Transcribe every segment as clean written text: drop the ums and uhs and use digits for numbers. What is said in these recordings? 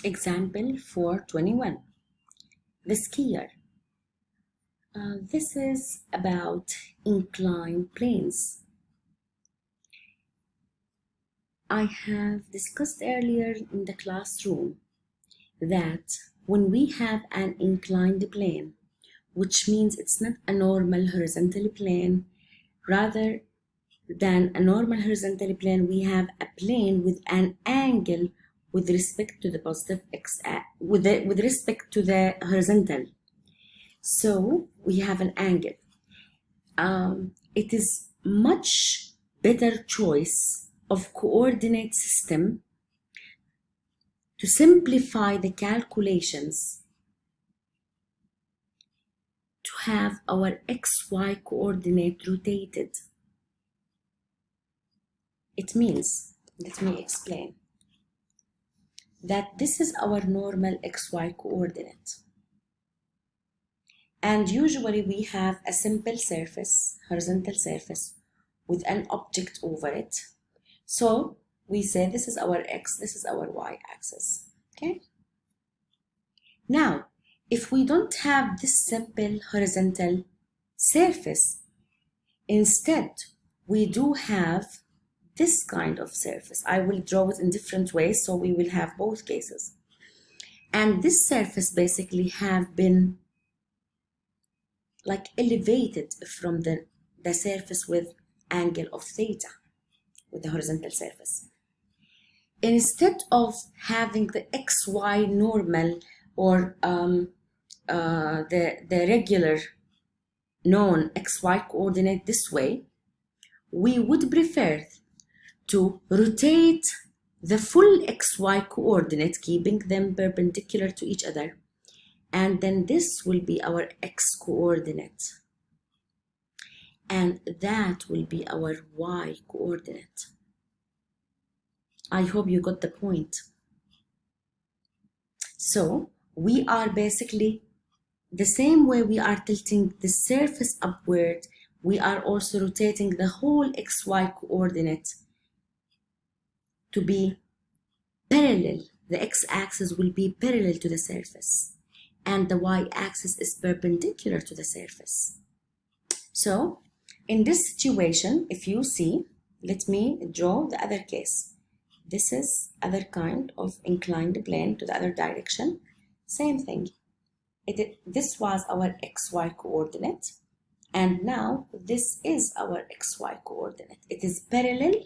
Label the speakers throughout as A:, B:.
A: Example 421. The skier. This is about inclined planes. I have discussed earlier in the classroom that when we have an inclined plane, which means it's not a normal horizontal plane, rather than a normal horizontal plane, we have a plane with an angle with respect to the positive x with respect to the horizontal. So we have an angle. It is much better choice of coordinate system to simplify the calculations to have our xy coordinate rotated. It means, let me explain, that this is our normal xy coordinate. And usually we have a simple surface, horizontal surface, with an object over it. So we say this is our x, this is our y axis, okay? Now, if we don't have this simple horizontal surface, instead we do have this kind of surface. I will draw it in different ways, so we will have both cases. And this surface basically have been like elevated from the surface with angle of theta, with the horizontal surface. Instead of having the xy normal or the regular known xy coordinate this way, we would prefer to rotate the full xy coordinate, keeping them perpendicular to each other, and then this will be our x coordinate, and that will be our y coordinate. I hope you got the point. So we are basically the same way we are tilting the surface upward, we are also rotating the whole xy coordinate to be parallel. The x-axis will be parallel to the surface, and the y-axis is perpendicular to the surface. So in this situation, if you see, let me draw the other case. This is other kind of inclined plane to the other direction. Same thing. This was our xy coordinate, and now this is our xy coordinate. It is parallel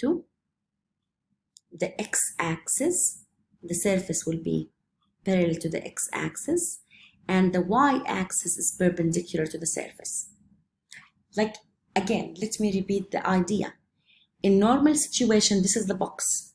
A: to the x-axis. The surface will be parallel to the x-axis, and the y-axis is perpendicular to the surface. Like, again, let me repeat the idea. In normal situation, this is the box,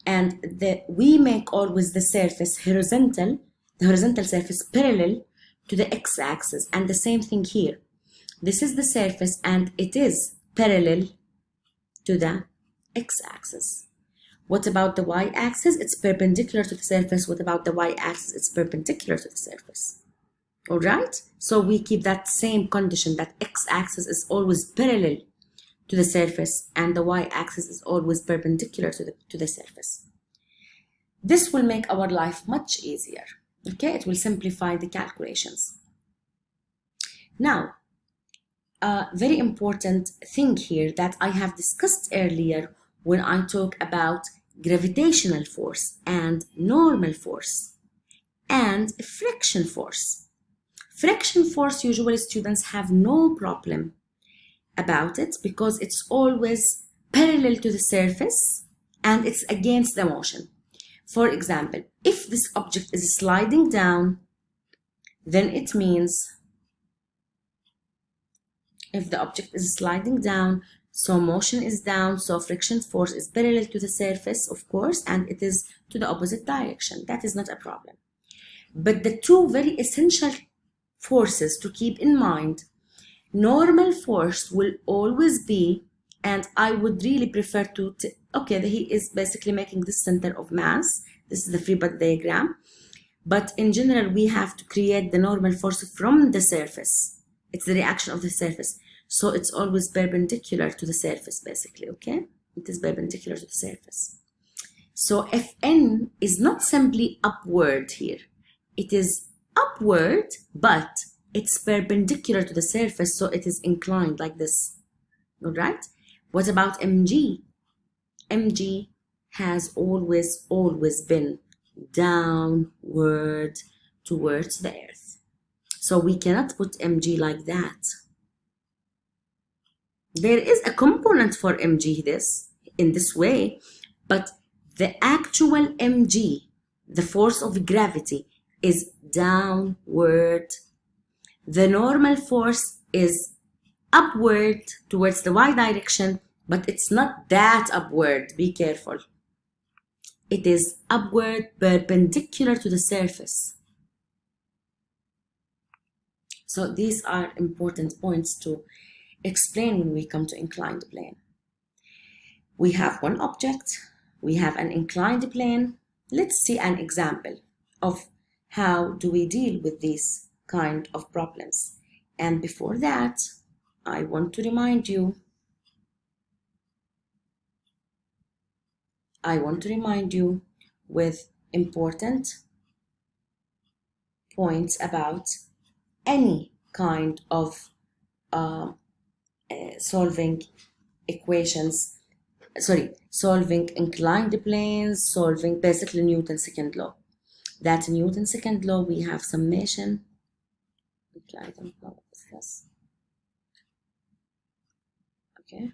A: and we make always the surface horizontal, the horizontal surface parallel to the x-axis, and the same thing here. This is the surface, and it is parallel to the x-axis. What about the y-axis? It's perpendicular to the surface. What about the y-axis? It's perpendicular to the surface. All right? So we keep that same condition, that x-axis is always parallel to the surface and the y-axis is always perpendicular to the surface. This will make our life much easier. Okay? It will simplify the calculations. Now, a very important thing here that I have discussed earlier when I talk about gravitational force and normal force and friction force. Friction force, usually students have no problem about it because it's always parallel to the surface and it's against the motion. For example, if this object is sliding down, then it means if the object is sliding down, so motion is down, so friction force is parallel to the surface, of course, and it is to the opposite direction. That is not a problem. But the two very essential forces to keep in mind, normal force will always be, and I would really prefer to, okay, he is basically making this center of mass. This is the free body diagram. But in general, we have to create the normal force from the surface. It's the reaction of the surface. So it's always perpendicular to the surface, basically, okay? It is perpendicular to the surface. So Fn is not simply upward here. It is upward, but it's perpendicular to the surface, so it is inclined like this. All right? What about Mg? Mg has always been downward towards the earth. So we cannot put Mg like that. There is a component for Mg in this way, but the actual Mg, the force of gravity, is downward. The normal force is upward towards the y direction, but it's not that upward. Be careful. It is upward perpendicular to the surface. So these are important points to explain when we come to inclined plane. We have one object, we have an inclined plane. Let's see an example of how do we deal with these kind of problems. And before that, I want to remind you with important points about any kind of solving inclined planes, solving basically Newton's second law. That Newton's second law, we have summation. I don't know what is this. Okay,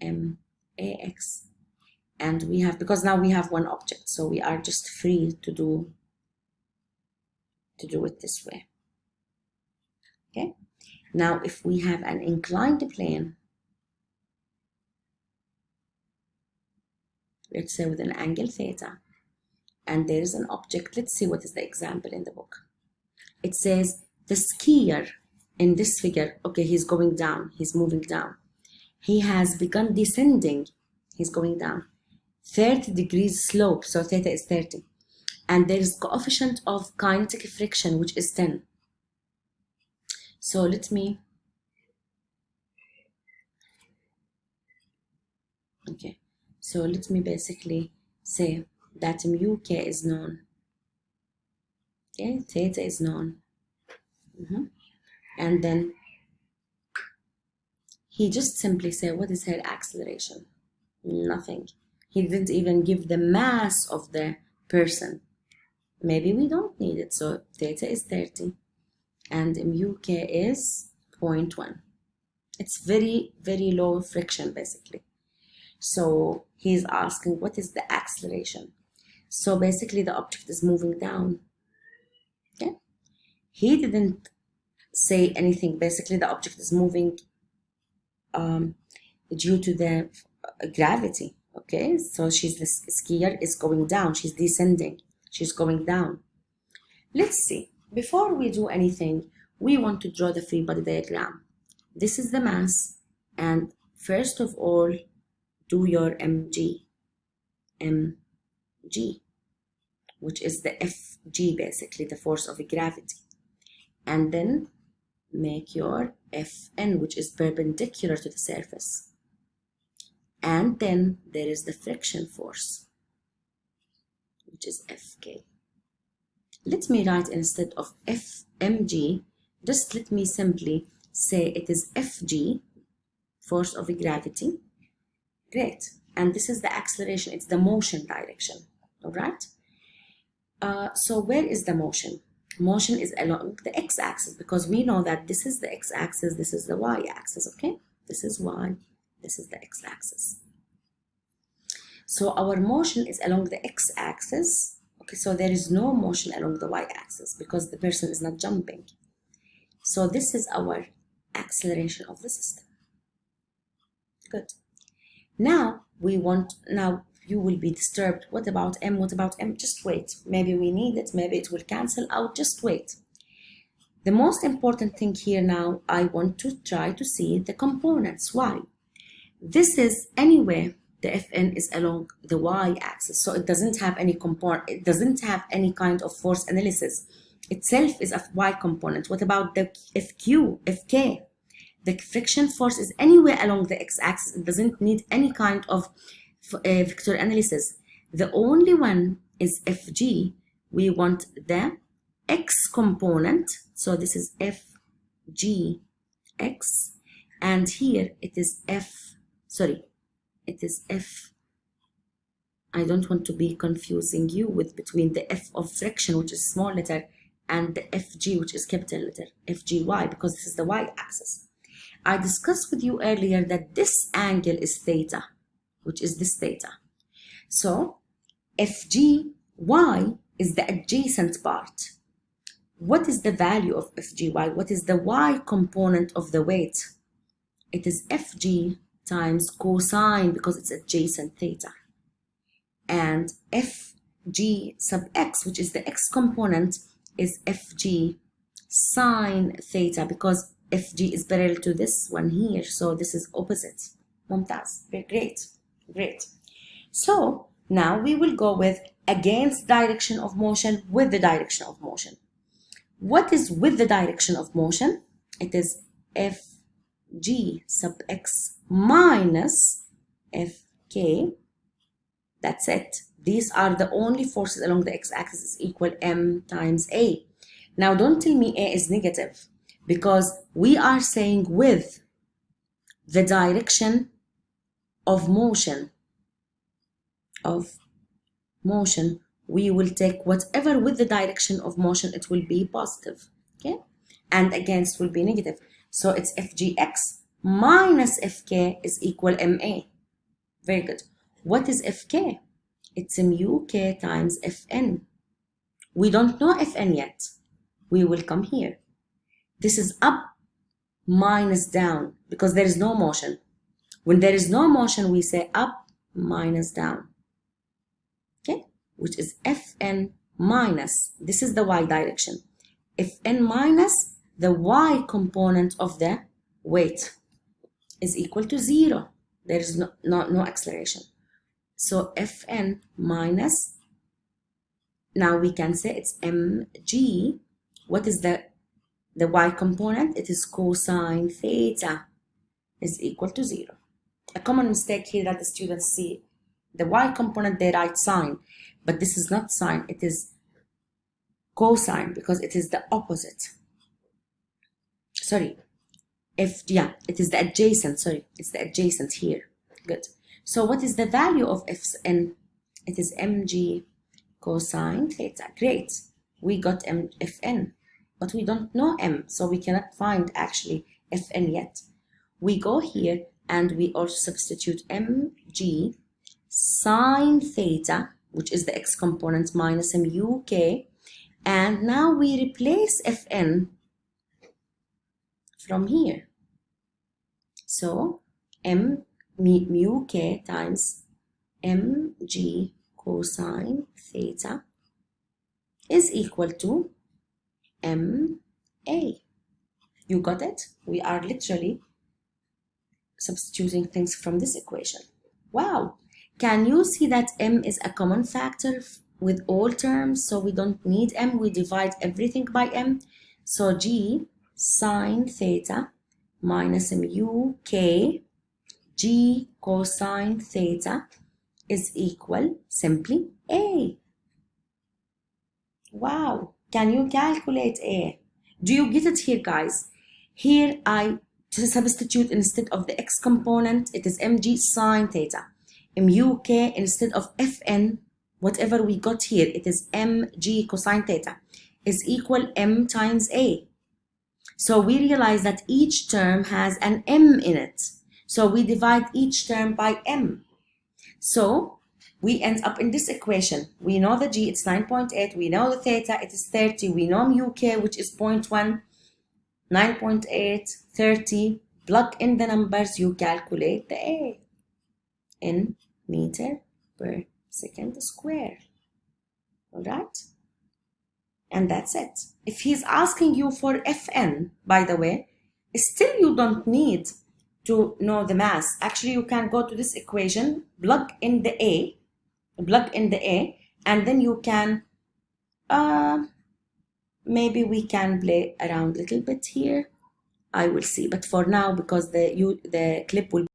A: MAX. And we have, because now we have one object, so we are just free to do it this way. Okay, now if we have an inclined plane, let's say with an angle theta, and there is an object. Let's see what is the example in the book. It says the skier in this figure, okay, he's going down, he's moving down. He has begun descending, he's going down. 30 degrees slope, so theta is 30. And there is coefficient of kinetic friction, which is 10. So let me, okay, so let me basically say that mu k is known. Okay, theta is known. And then he just simply said, what is her acceleration? Nothing. He didn't even give the mass of the person. Maybe we don't need it. So theta is 30 and mu k is 0.1. It's very, very low friction basically. So he's asking, what is the acceleration? So basically the object is moving down. Okay, he didn't say anything. Basically the object is moving due to the gravity. Okay, so the skier is going down, she's descending, she's going down. Let's see, before we do anything, we want to draw the free body diagram. This is the mass, and first of all, do your mg, which is the Fg, basically the force of gravity. And then make your Fn, which is perpendicular to the surface. And then there is the friction force, which is Fk. Let me write instead of Fmg, just let me simply say it is Fg, force of gravity. Great. And this is the acceleration, it's the motion direction. All right. So where is the motion? Motion is along the x-axis, because we know that this is the x-axis, this is the y-axis. Okay, this is y, this is the x-axis. So our motion is along the x-axis. Okay, so there is no motion along the y-axis because the person is not jumping. So this is our acceleration of the system. Good. Now you will be disturbed. What about m? What about m? Just wait. Maybe we need it. Maybe it will cancel out. Just wait. The most important thing here now, I want to try to see the components. Why? This is anyway, the Fn is along the y-axis, so it doesn't have any component. It doesn't have any kind of force analysis. Itself is a y component. What about the Fq, Fk? the friction force is anywhere along the x-axis. It doesn't need any kind of vector analysis. The only one is Fg. We want the x component. So this is Fg x, and here it is I don't want to be confusing you with between the F of friction, which is small letter, and the Fg, which is capital letter, Fgy, because this is the y-axis. I discussed with you earlier that this angle is theta, which is this theta. So Fgy is the adjacent part. What is the value of Fgy? What is the y component of the weight? It is Fg times cosine, because it's adjacent theta. And Fg sub x, which is the x component, is Fg sine theta, because Fg is parallel to this one here. So this is opposite. Mumtaz. Great. So now we will go with against direction of motion with the direction of motion. What is with the direction of motion? It is Fg sub x minus Fk. That's it. These are the only forces along the x-axis is equal m times a. Now don't tell me a is negative, because we are saying with the direction of motion, we will take whatever with the direction of motion, it will be positive, okay? And against will be negative. So it's Fgx minus Fk is equal ma. Very good. What is Fk? It's mu k times Fn. We don't know Fn yet. We will come here. This is up minus down, because there is no motion. When there is no motion, we say up minus down, okay? Which is Fn minus, this is the y direction, Fn minus the y component of the weight is equal to 0. There is no acceleration. So Fn minus, now we can say it's mg. What is the y component? It is cosine theta is equal to 0. A common mistake here that the students see, the y component, they write sine, but this is not sine, it is cosine, because it is the opposite. Sorry, it is the adjacent, it's the adjacent here. Good. So what is the value of Fn? It is mg cosine theta. Great. We got Fn, but we don't know m, so we cannot find actually Fn yet. We go here and we also substitute mg sine theta, which is the x component, minus mu k, and now we replace Fn from here. So mu k times mg cosine theta is equal to ma. You got it? We are literally substituting things from this equation. Wow! Can you see that m is a common factor with all terms? So we don't need m, we divide everything by m. So g sine theta minus mu k g cosine theta is equal simply a. Wow! Can you calculate a? Do you get it here, guys? Here I substitute instead of the x component, it is mg sine theta. Mu k instead of Fn, whatever we got here, it is mg cosine theta, is equal m times a. So we realize that each term has an m in it. So we divide each term by m. So we end up in this equation. We know the g, it's 9.8. We know the theta, it is 30. We know mu k, which is 0.1, 9.8, 30. Plug in the numbers, you calculate the a in meter per second square. All right? And that's it. If he's asking you for Fn, by the way, still you don't need to know the mass. Actually, you can go to this equation, plug in the a, and then you can, maybe we can play around a little bit here. I will see. But for now, because the clip will